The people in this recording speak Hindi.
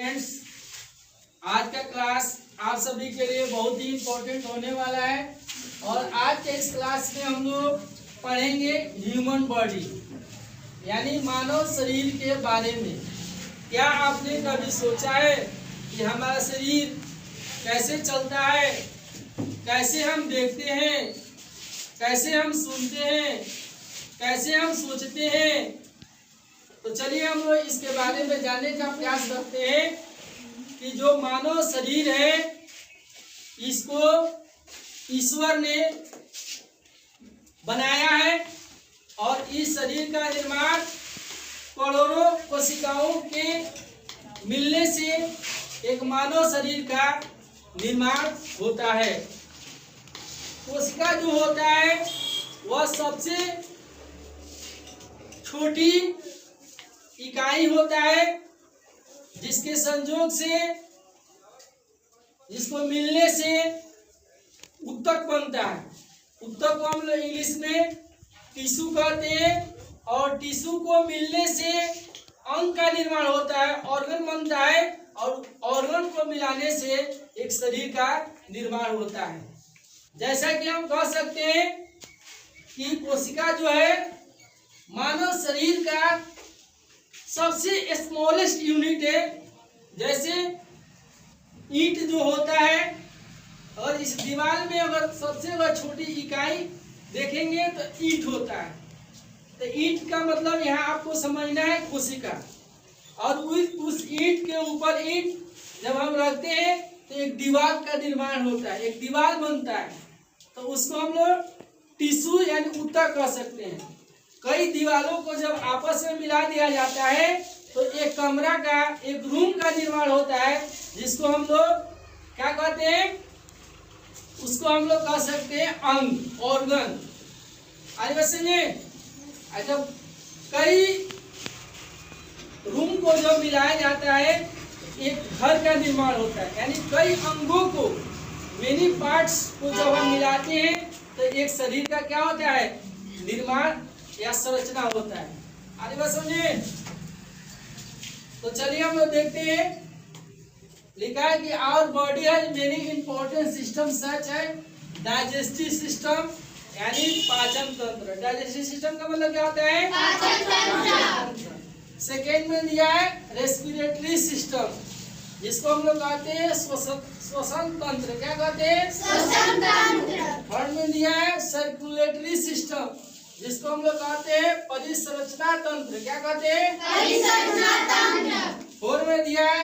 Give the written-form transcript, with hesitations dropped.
स्टूडेंट्स, आज का क्लास आप सभी के लिए बहुत ही इम्पोर्टेंट होने वाला है। और आज के इस क्लास में हम लोग पढ़ेंगे ह्यूमन बॉडी यानी मानव शरीर के बारे में। क्या आपने कभी सोचा है कि हमारा शरीर कैसे चलता है, कैसे हम देखते हैं, कैसे हम सुनते हैं, कैसे हम सोचते हैं? तो चलिए हम लोग इसके बारे में जानने का प्रयास करते हैं कि जो मानव शरीर है इसको ईश्वर ने बनाया है और इस शरीर का निर्माण करोड़ों कोशिकाओं के मिलने से एक मानव शरीर का निर्माण होता है। कोशिका जो होता है वह सबसे छोटी इकाई होता है जिसके संयोग से, जिसको मिलने से ऊतक बनता है। ऊतक को हम लोग इंग्लिश में टिश्यू कहते हैं और टिश्यू को मिलने से अंग का निर्माण होता है, ऑर्गन बनता है और ऑर्गन को मिलाने से एक शरीर का निर्माण होता है। जैसा कि हम कह सकते हैं कि कोशिका जो है मानव शरीर का सबसे स्मॉलेस्ट यूनिट है। जैसे ईंट जो होता है और इस दीवार में अगर सबसे छोटी इकाई देखेंगे तो ईंट होता है। तो ईंट का मतलब यहाँ आपको समझना है कोशिका। और उस ईंट के ऊपर ईंट जब हम रखते हैं तो एक दीवार का निर्माण होता है, एक दीवार बनता है। तो उसको हम लोग टिश्यू यानी ऊतक कह सकते हैं। कई दीवारों को जब आपस में मिला दिया जाता है तो एक कमरा का, एक रूम का निर्माण होता है जिसको हम लोग क्या कहते हैं? उसको हम लोग कह सकते हैं अंग, ऑर्गन। आगे बच्चे जब कई रूम को जब मिलाया जाता है एक घर का निर्माण होता है। यानी कई अंगों को, मेनी पार्ट्स को जब हम मिलाते हैं तो एक शरीर का क्या होता है? निर्माण या संरचना होता है। आगे बात समझिए। तो चलिए हम लोग देखते हैं। लिखा है कि our body has many important system such as digestive system यानी पाचन तंत्र। डाइजेस्टिव सिस्टम का मतलब क्या होता है? पाचन तंत्र। सेकेंड में दिया है रेस्पिरेटरी सिस्टम जिसको हम लोग कहते हैं श्वसन तंत्र। क्या कहते हैं? श्वसन तंत्र। थर्ड में दिया है सर्कुलेटरी सिस्टम जिसको हम लोग कहते हैं परिसंरचना तंत्र। क्या कहते हैं? परिसंरचना तंत्र। फोर्थ में दिया है